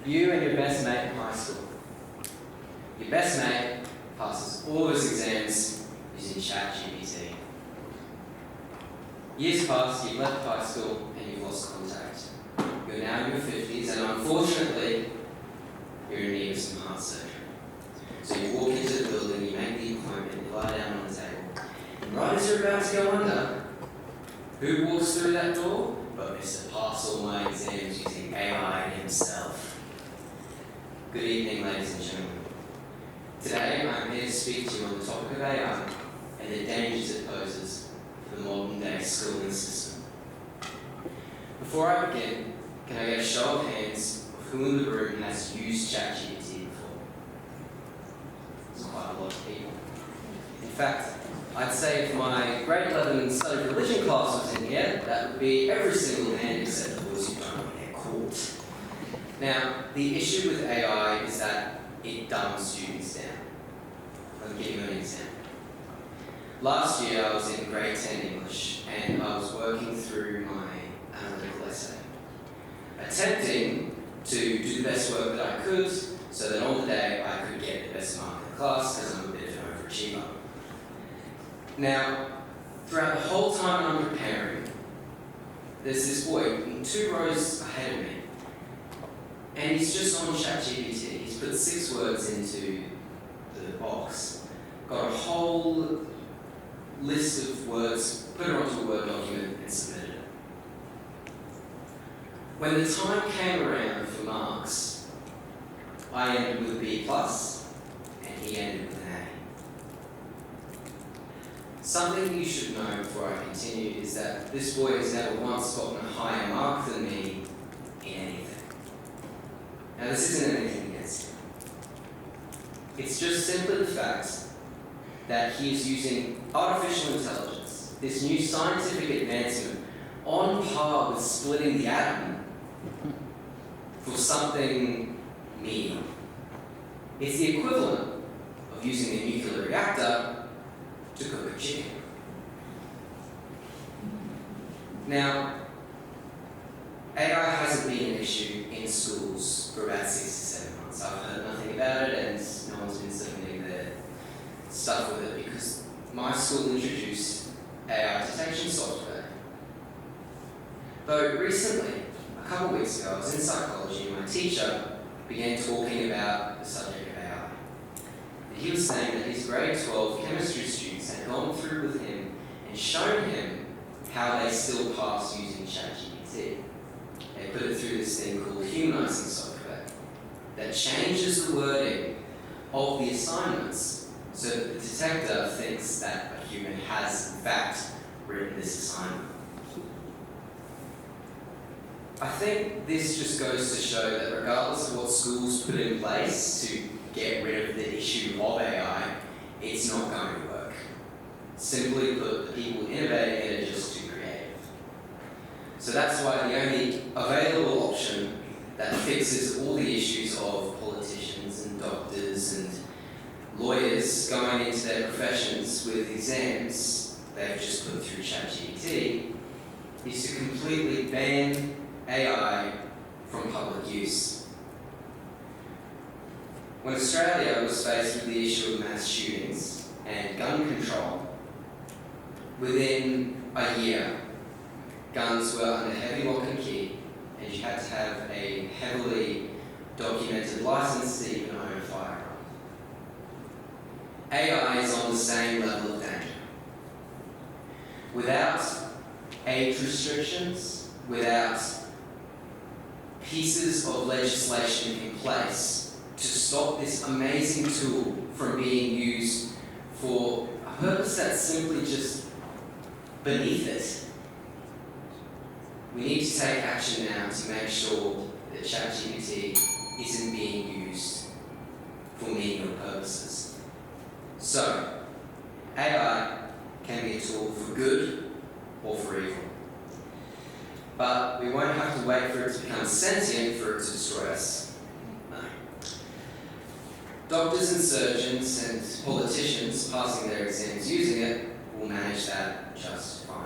You and your best mate in high school. Your best mate passes all of his exams using ChatGPT. Years pass, you've left high school and you've lost contact. You're now in your 50s and unfortunately, you're in need of some heart surgery. So you walk into the building, you make the appointment, you lie down on the table, and right as you're about to go under, who walks through that door? But Mr. Pass All My Exams using AI himself. Good evening, ladies and gentlemen. Today, I'm here to speak to you on the topic of AI and the dangers it poses for the modern day schooling system. Before I begin, can I get a show of hands of who in the room has used ChatGPT before? It's quite a lot of people. In fact, I'd say if my grade 11 study religion class was in here, that would be every single hand except those who don't want to get caught. Now, the issue with AI is that it dumbs students down. I'll give you an example. Last year I was in grade 10 English and I was working through my analytical essay, attempting to do the best work that I could so that on the day I could get the best mark in the class because I'm a bit of an overachiever. Now, throughout the whole time I'm preparing, there's this boy 2 rows ahead of me, and he's just on ChatGPT. He's put 6 words into the box, got a whole list of words, put it onto a Word document and submitted it. When the time came around for marks, I ended with a B+, and he ended with an A. Something you should know before I continue is that this boy has never once gotten a higher mark than me in anything. Now, this isn't anything against him. It's just simply the fact that he is using artificial intelligence, this new scientific advancement, on par with splitting the atom for something mean. It's the equivalent of using a nuclear reactor to cook a chicken. Now, AI hasn't been an issue in schools for about 6 to 7 months. I've heard nothing about it and no one's been submitting their stuff with it because my school introduced AI detection software. Though recently, a couple of weeks ago, I was in psychology and my teacher began talking about the subject of AI. And he was saying that his grade 12 chemistry students had gone through with him and shown him how they still pass using ChatGPT. They put it through this thing called humanizing software that changes the wording of the assignments so that the detector thinks that a human has, in fact, written this assignment. I think this just goes to show that regardless of what schools put in place to get rid of the issue of AI, it's not going to work. Simply put, the people innovating it are just too creative. So that's why the only available option that fixes all the issues of politicians and doctors and lawyers going into their professions with exams they've just put through ChatGPT is to completely ban AI from public use. When Australia was faced with the issue of mass shootings and gun control, within a year, guns were under heavy lock and key, and you had to have a heavily documented license to even own a firearm. AI is on the same level of danger. Without age restrictions, without pieces of legislation in place to stop this amazing tool from being used for a purpose that's simply just beneath it. We need to take action now to make sure that ChatGPT isn't being used for menial purposes. So, AI can be a tool for good or for evil. But we won't have to wait for it to become sentient for it to destroy us. No. Doctors and surgeons and politicians passing their exams using it will manage that just fine.